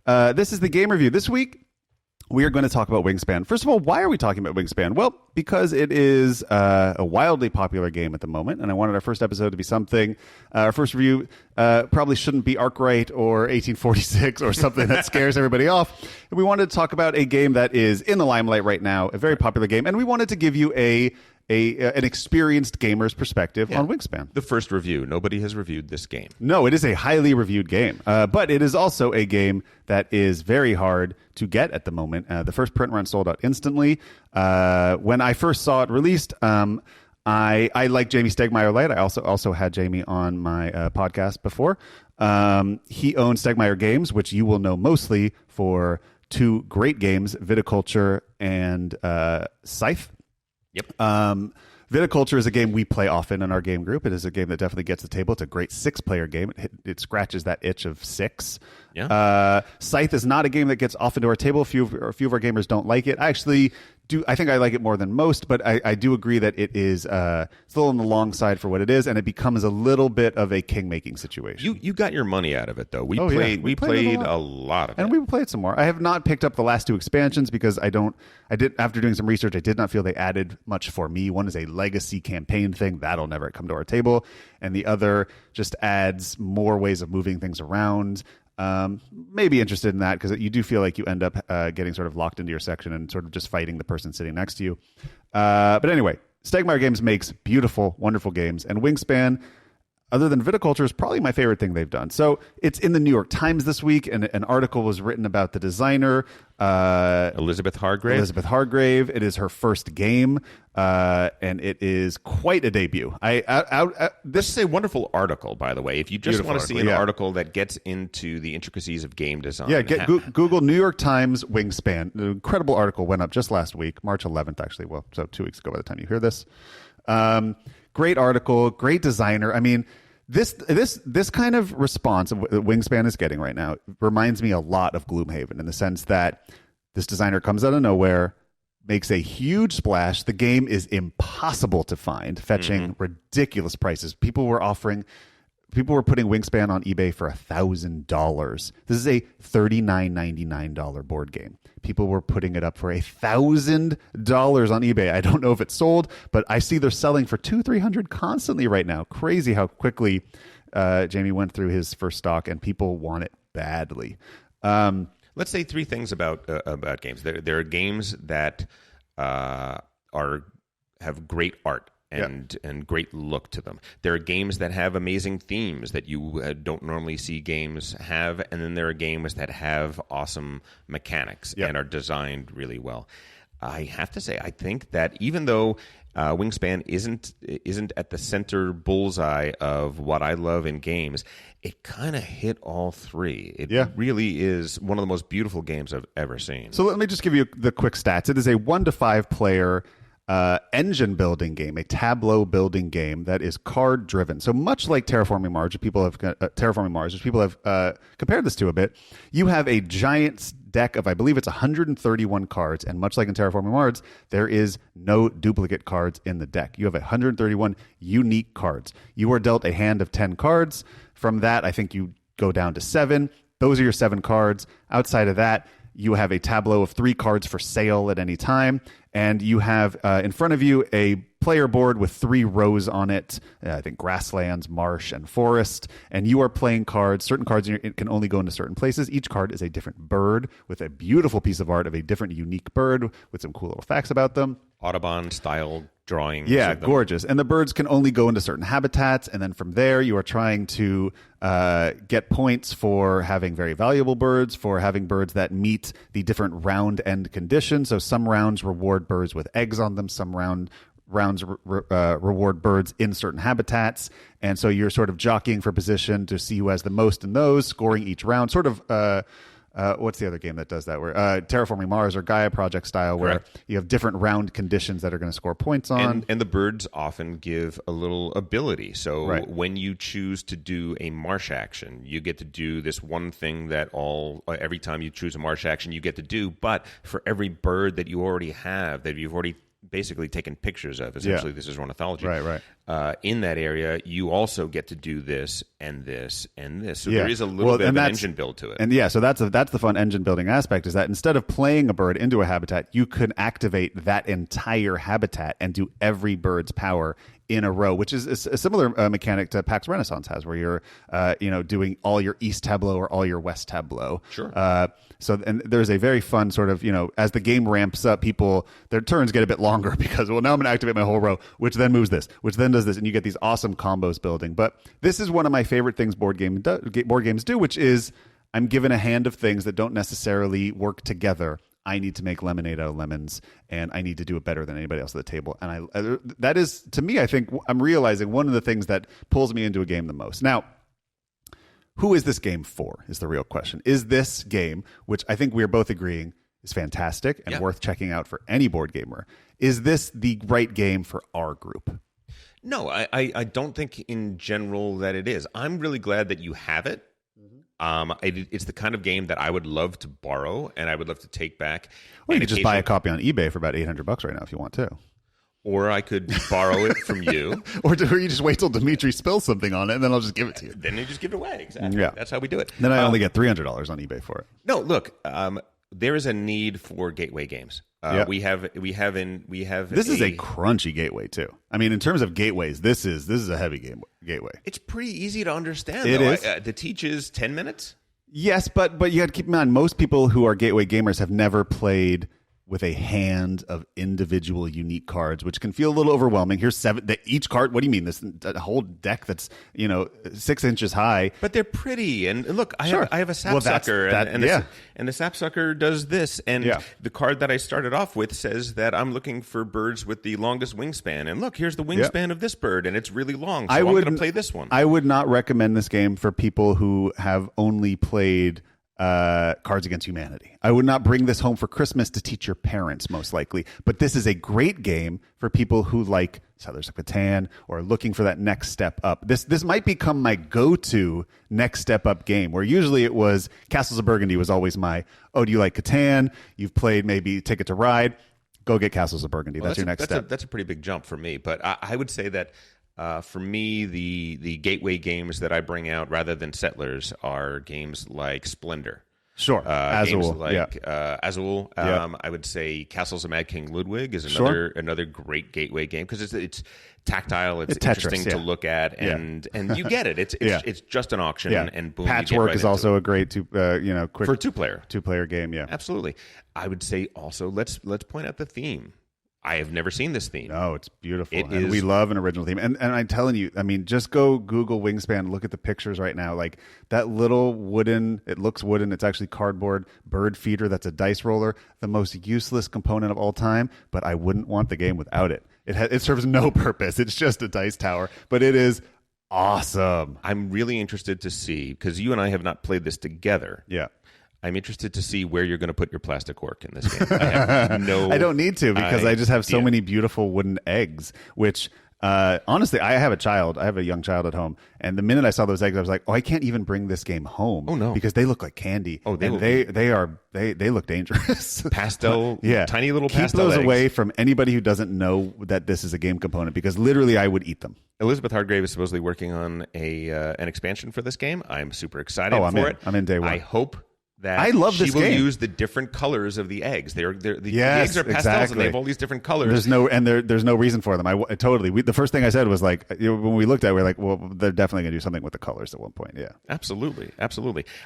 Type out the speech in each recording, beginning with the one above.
This is the game review. This week, we are going to talk about Wingspan. First of all, why are we talking about Wingspan? Well, because it is a wildly popular game at the moment, and I wanted our first episode to be something. Our first review probably shouldn't be Arkwright or 1846 or something that scares everybody off. And we wanted to talk about a game that is in the limelight right now, a very popular game, and we wanted to give you an experienced gamer's perspective on Wingspan. The first review. Nobody has reviewed this game. No, it is a highly reviewed game, but it is also a game that is very hard to get at the moment. The first print run sold out instantly. When I first saw it released, I like Jamie Stegmaier Light. I also had Jamie on my podcast before. He owns Stegmaier Games, which you will know mostly for two great games, Viticulture and Scythe. Yep. Viticulture is a game we play often in our game group. It is a game that definitely gets the table. It's a great 6-player game. It scratches that itch of 6. Yeah. Scythe is not a game that gets often to our table. A few of our gamers don't like it. I actually do. I think I like it more than most, but I do agree that it is still on the long side for what it is, and it becomes a little bit of a king-making situation. You got your money out of it, though. We played a lot of it. And we played some more. I have not picked up the last 2 expansions because after doing some research, I did not feel they added much for me. One is a legacy campaign thing. That'll never come to our table. And the other just adds more ways of moving things around. Maybe interested in that because you do feel like you end up getting sort of locked into your section and sort of just fighting the person sitting next to you. But anyway, Stegmaier Games makes beautiful, wonderful games. And Wingspan, other than Viticulture, is probably my favorite thing they've done. So it's in the New York Times this week, and an article was written about the designer. Elizabeth Hargrave. It is her first game, and it is quite a debut. This is a wonderful article, by the way. If you just want to see an article that gets into the intricacies of game design. Yeah, Google New York Times Wingspan. An incredible article went up just last week, March 11th, actually. Well, so 2 weeks ago by the time you hear this. Great article, great designer. I mean, this kind of response that Wingspan is getting right now reminds me a lot of Gloomhaven in the sense that this designer comes out of nowhere, makes a huge splash. The game is impossible to find, fetching ridiculous prices. People were putting Wingspan on eBay for $1,000. This is a $39.99 board game. People were putting it up for $1,000 on eBay. I don't know if it's sold, but I see they're selling for $200-$300 constantly right now. Crazy how quickly Jamie went through his first stock, and people want it badly. Let's say 3 things about games. There are games that have great art and great look to them. There are games that have amazing themes that you don't normally see games have, and then there are games that have awesome mechanics and are designed really well. I have to say, I think that even though Wingspan isn't at the center bullseye of what I love in games, it kind of hit all 3. It really is one of the most beautiful games I've ever seen. So let me just give you the quick stats. It is a 1 to 5 player engine building game, a tableau building game that is card driven. So much like Terraforming Mars, which people have compared this to a bit. You have a giant deck of, I believe it's 131 cards, and much like in Terraforming Mars, there is no duplicate cards in the deck. You have 131 unique cards. You are dealt a hand of 10 cards. From that, I think you go down to 7. Those are your 7 cards. Outside of that, you have a tableau of 3 cards for sale at any time, and you have in front of you a player board with 3 rows on it, I think grasslands, marsh, and forest, and you are playing cards. Certain cards can only go into certain places. Each card is a different bird with a beautiful piece of art of a different unique bird with some cool little facts about them. Audubon-style drawings. Yeah, gorgeous. And the birds can only go into certain habitats, and then from there you are trying to get points for having very valuable birds, for having birds that meet the different round end conditions. So some rounds reward birds with eggs on them, some rounds reward birds in certain habitats, and so you're sort of jockeying for position to see who has the most in those, scoring each round, sort of what's the other game that does that? Where Terraforming Mars or Gaia Project style, where you have different round conditions that are going to score points on. And the birds often give a little ability. So when you choose to do a marsh action, you get to do this one thing that every time you choose a marsh action, you get to do. But for every bird that you already have, that you've already basically taken pictures of. Essentially, this is ornithology. Right. In that area, you also get to do this and this and this. So Yeah. there is a little bit of an that's- engine build to it. And so that's the fun engine building aspect, is that instead of playing a bird into a habitat, you can activate that entire habitat and do every bird's power in a row, which is a similar mechanic to PAX Renaissance has, where you're doing all your east tableau or all your west tableau. Sure. And there's a very fun sort of, as the game ramps up, their turns get a bit longer because, well, now I'm going to activate my whole row, which then moves this, which then does this, and you get these awesome combos building. But this is one of my favorite things board games do, which is I'm given a hand of things that don't necessarily work together. I need to make lemonade out of lemons, and I need to do it better than anybody else at the table. And that is, to me, I think I'm realizing one of the things that pulls me into a game the most. Now, who is this game for is the real question. Is this game, which I think we're both agreeing is fantastic and worth checking out for any board gamer, is this the right game for our group? No, I don't think in general that it is. I'm really glad that you have it. It's the kind of game that I would love to borrow and I would love to take back. Or you could just buy a copy on eBay for about $800 right now if you want to. Or I could borrow it from you. or you just wait till Dimitri spills something on it and then I'll just give it to you. Then you just give it away. Exactly. Yeah. That's how we do it. Then I only get $300 on eBay for it. No, look, there is a need for gateway games. We have. This is a crunchy gateway too. I mean, in terms of gateways, this is a heavy gateway. It's pretty easy to understand. It is. The teach is 10 minutes. Yes, but you got to keep in mind, most people who are gateway gamers have never played with a hand of individual unique cards, which can feel a little overwhelming. Here's 7. Each card. What do you mean? This whole deck that's 6 inches high. But they're pretty. And look, I have a Well, sapsucker, and the sapsucker does this. And Yeah. the card that I started off with says that I'm looking for birds with the longest wingspan. And look, here's the wingspan of this bird, and it's really long. So I'm going to play this one. I would not recommend this game for people who have only played Cards Against Humanity. I would not bring this home for Christmas to teach your parents, most likely. But this is a great game for people who like Settlers of Catan or are looking for that next step up. This might become my go-to next step up game, where usually it was Castles of Burgundy was always my, do you like Catan? You've played maybe Ticket to Ride. Go get Castles of Burgundy. That's your next step. That's a pretty big jump for me. But I would say that for me, the gateway games that I bring out rather than Settlers are games like Splendor. Sure. Azul. Games like Azul. I would say Castles of Mad King Ludwig is another great gateway game because it's tactile. It's interesting to look at, and you get it. It's just an auction, and boom. Patchwork is also a great quick for two-player game. Yeah, absolutely. I would say also let's point out the theme. I have never seen this theme. No, it's beautiful. We love an original theme. And I'm telling you, I mean, just go Google Wingspan, look at the pictures right now. Like that little it looks wooden, it's actually cardboard bird feeder that's a dice roller, the most useless component of all time, but I wouldn't want the game without it. It serves no purpose. It's just a dice tower, but it is awesome. I'm really interested to see, because you and I have not played this together. Yeah. I'm interested to see where you're going to put your plastic orc in this game. I don't need to, because I just have so many beautiful wooden eggs, which honestly, I have a young child at home, and the minute I saw those eggs, I was like, I can't even bring this game home. Oh no, because they look like candy. Oh, they look dangerous. Pastel, tiny little Keep pastel those eggs. away from anybody who doesn't know that this is a game component, because literally I would eat them. Elizabeth Hargrave is supposedly working on an expansion for this game. I'm super excited for it. I'm in day one. I hope that I love she this will game. use the different colors of the eggs. The eggs are pastels, and they have all these different colors. There's no reason for them. The first thing I said was like, when we looked at it, we were like, well, they're definitely going to do something with the colors at one point. Yeah, absolutely.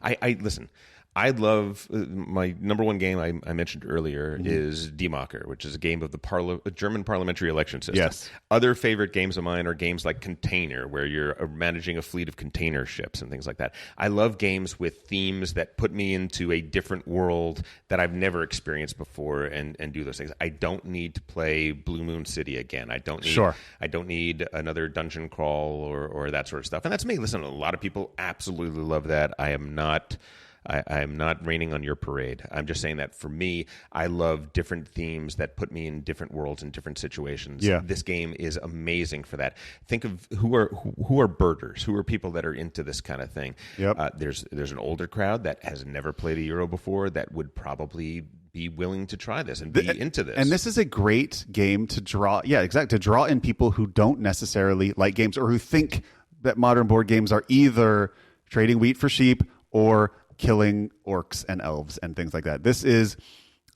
I listen. I love my number one game I mentioned earlier is Die Macher, which is a game of the German parliamentary election system. Yes. Other favorite games of mine are games like Container, where you're managing a fleet of container ships and things like that. I love games with themes that put me into a different world that I've never experienced before and do those things. I don't need to play Blue Moon City again. I don't need another dungeon crawl or that sort of stuff. And that's me. Listen, a lot of people absolutely love that. I am not I'm not raining on your parade. I'm just saying that for me, I love different themes that put me in different worlds and different situations. Yeah. This game is amazing for that. Think of who are birders, who are people that are into this kind of thing. Yep. There's an older crowd that has never played a Euro before that would probably be willing to try this and be into this. And this is a great game to draw. Yeah, exactly. To draw in people who don't necessarily like games or who think that modern board games are either trading wheat for sheep or killing orcs and elves and things like that. This is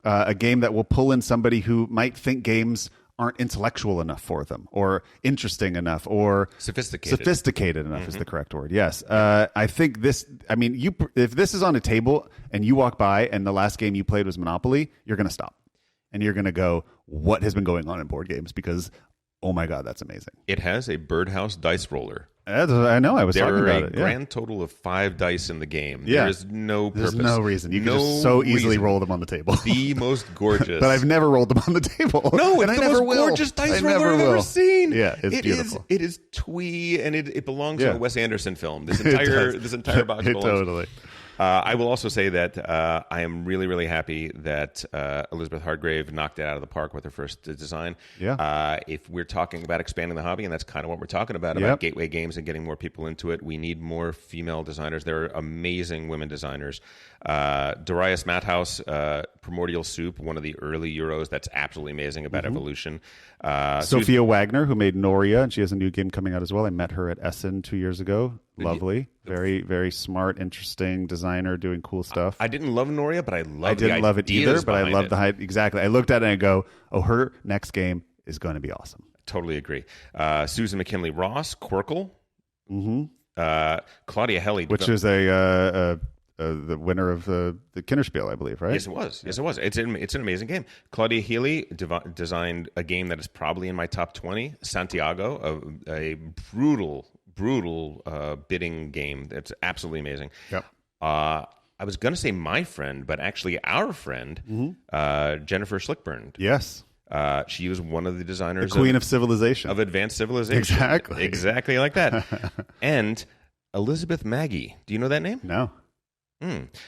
a game that will pull in somebody who might think games aren't intellectual enough for them or interesting enough or sophisticated enough is the correct word. Yes. I think this, I mean, if this is on a table and you walk by and the last game you played was Monopoly, you're going to stop and you're going to go, what has been going on in board games? Because, oh my God, that's amazing. It has a birdhouse dice roller. I know. I was talking about it. There are a grand total of 5 dice in the game. Yeah. There is no purpose. There's no reason. You can just so easily roll them on the table. The most gorgeous. But I've never rolled them on the table. No, it's and the I never most will. gorgeous dice I roller never I've will. ever seen. Yeah, it's beautiful. It is twee, and it belongs Yeah. to a Wes Anderson film. This entire box belongs. Totally. I will also say that I am really, really happy that Elizabeth Hargrave knocked it out of the park with her first design. Yeah. If we're talking about expanding the hobby, and that's kind of what we're talking about Yep. gateway games and getting more people into it, we need more female designers. There are amazing women designers. Darius Mathouse, Primordial Soup, one of the early Euros that's absolutely amazing about evolution. Sophia Wagner, who made Noria, and she has a new game coming out as well. I met her at Essen 2 years ago. Lovely. Very, very smart, interesting designer doing cool stuff. I didn't love Noria, but I didn't love it either, but I loved the the hype. Exactly. I looked at it and I go, oh, her next game is going to be awesome. Totally agree. Susan McKinley Ross, Quirkle. Mm-hmm. Claudia Helly. Which is the winner of the Kinderspiel, I believe, right? Yes, it was. Yes, it was. It's an amazing game. Claudia Healy designed a game that is probably in my top 20, Santiago, a brutal bidding game that's absolutely amazing. Yep. I was going to say my friend, but actually our friend, Jennifer Schlickburn. Yes. She was one of the designers. The Queen of Civilization. Of Advanced Civilization. Exactly. Exactly like that. And Elizabeth Maggie. Do you know that name? No.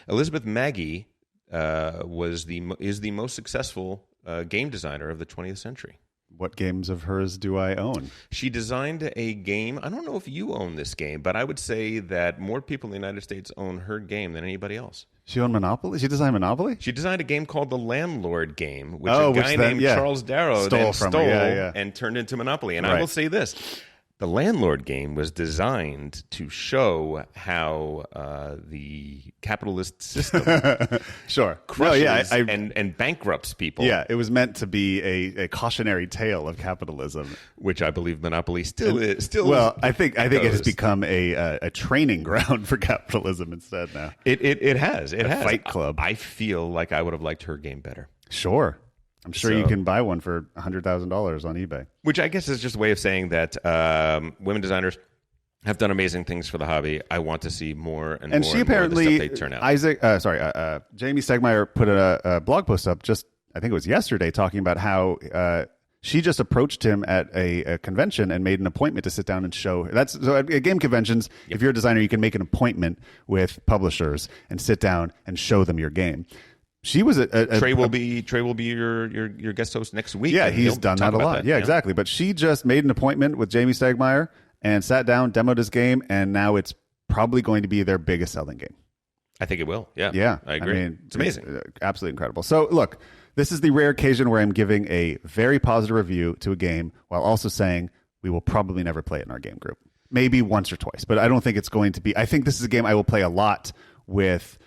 Elizabeth Maggie is the most successful game designer of the 20th century. What games of hers do I own? She designed a game. I don't know if you own this game, but I would say that more people in the United States own her game than anybody else. She owned Monopoly? She designed Monopoly? She designed a game called The Landlord Game, which a guy named Charles Darrow stole and turned into Monopoly. And I will say this. The Landlord Game was designed to show how the capitalist system crushes and bankrupts people. Yeah, it was meant to be a cautionary tale of capitalism, which I believe Monopoly still is. Well, I think it has become a training ground for capitalism instead now. It has. It has. Fight Club. I feel like I would have liked her game better. Sure. I'm sure you can buy one for $100,000 on eBay. Which I guess is just a way of saying that women designers have done amazing things for the hobby. I want to see more and more. She apparently, more of the stuff they turn out. Jamie Stegmaier put a blog post up I think it was yesterday, talking about how she just approached him at a convention and made an appointment to sit down and show. So at game conventions, if you're a designer, you can make an appointment with publishers and sit down and show them your game. She was Trey will be your guest host next week. Yeah, he's done that a lot. Yeah, exactly. But she just made an appointment with Jamie Stegmaier and sat down, demoed his game, and now it's probably going to be their biggest selling game. I think it will. Yeah. Yeah. I agree. It's amazing. Absolutely incredible. So look, this is the rare occasion where I'm giving a very positive review to a game while also saying we will probably never play it in our game group. Maybe once or twice, but I don't think it's going to be. I think this is a game I will play a lot with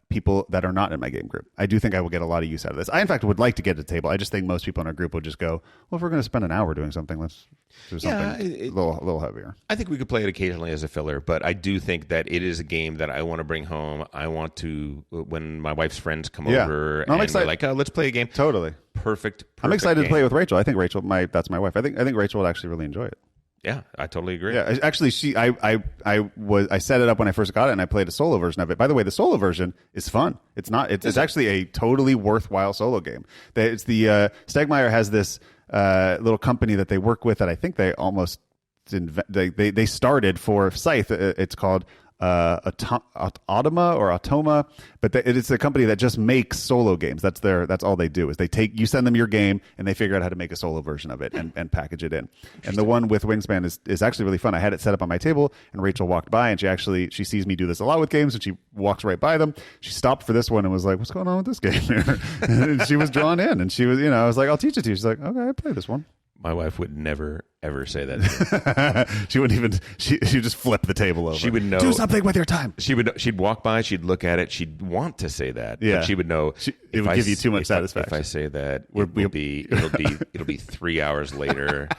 people that are not in my game group. I do think I will get a lot of use out of this. I, in fact, would like to get to the table. I just think most people in our group will just go, well, if we're going to spend an hour doing something, let's do something a little heavier. I think we could play it occasionally as a filler, but I do think that it is a game that I want to bring home. I want to, when my wife's friends come over and they're like, oh, let's play a game. Totally. Perfect I'm excited game. to play with Rachel. I think Rachel, that's my wife. I think Rachel would actually really enjoy it. Yeah, I totally agree. Yeah, actually, I set it up when I first got it, and I played a solo version of it. By the way, the solo version is fun. It's actually a totally worthwhile solo game. It's the Stegmaier has this little company that they work with that I think they almost they started for Scythe. It's called Automa, but it's a company that just makes solo games. That's all they do is you send them your game and they figure out how to make a solo version of it and package it in. And the one with Wingspan is actually really fun. I had it set up on my table and Rachel walked by and she sees me do this a lot with games and she walks right by them. She stopped for this one and was like, "What's going on with this game here?" And she was drawn in and she was, I was like, "I'll teach it to you." She's like, "Okay, I play this one." My wife would never, ever say that to me. She wouldn't even, she'd just flip the table over. She would know. Do something with your time. She'd walk by, she'd look at it, she'd want to say that. Yeah. But she would know. It would give you too much satisfaction. If I say that, it'll be 3 hours later.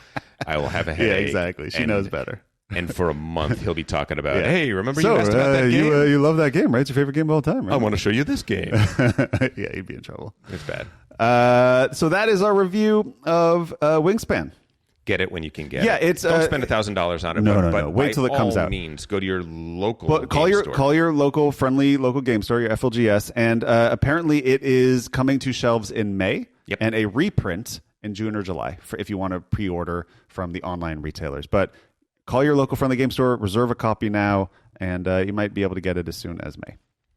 I will have a headache. Yeah, exactly. She knows better. And for a month, he'll be talking about, hey, remember you asked about that game? You love that game, right? It's your favorite game of all time, right? I want to show you this game. Yeah, you'd be in trouble. It's bad. So that is our review of Wingspan. Get it when you can get it. It's don't spend $1,000 on it. No. Wait till it comes out. Means go to your local. Call your local friendly local game store, your FLGS, and apparently it is coming to shelves in May, and a reprint in June or July if you want to pre-order from the online retailers. But call your local friendly game store, reserve a copy now, and you might be able to get it as soon as May.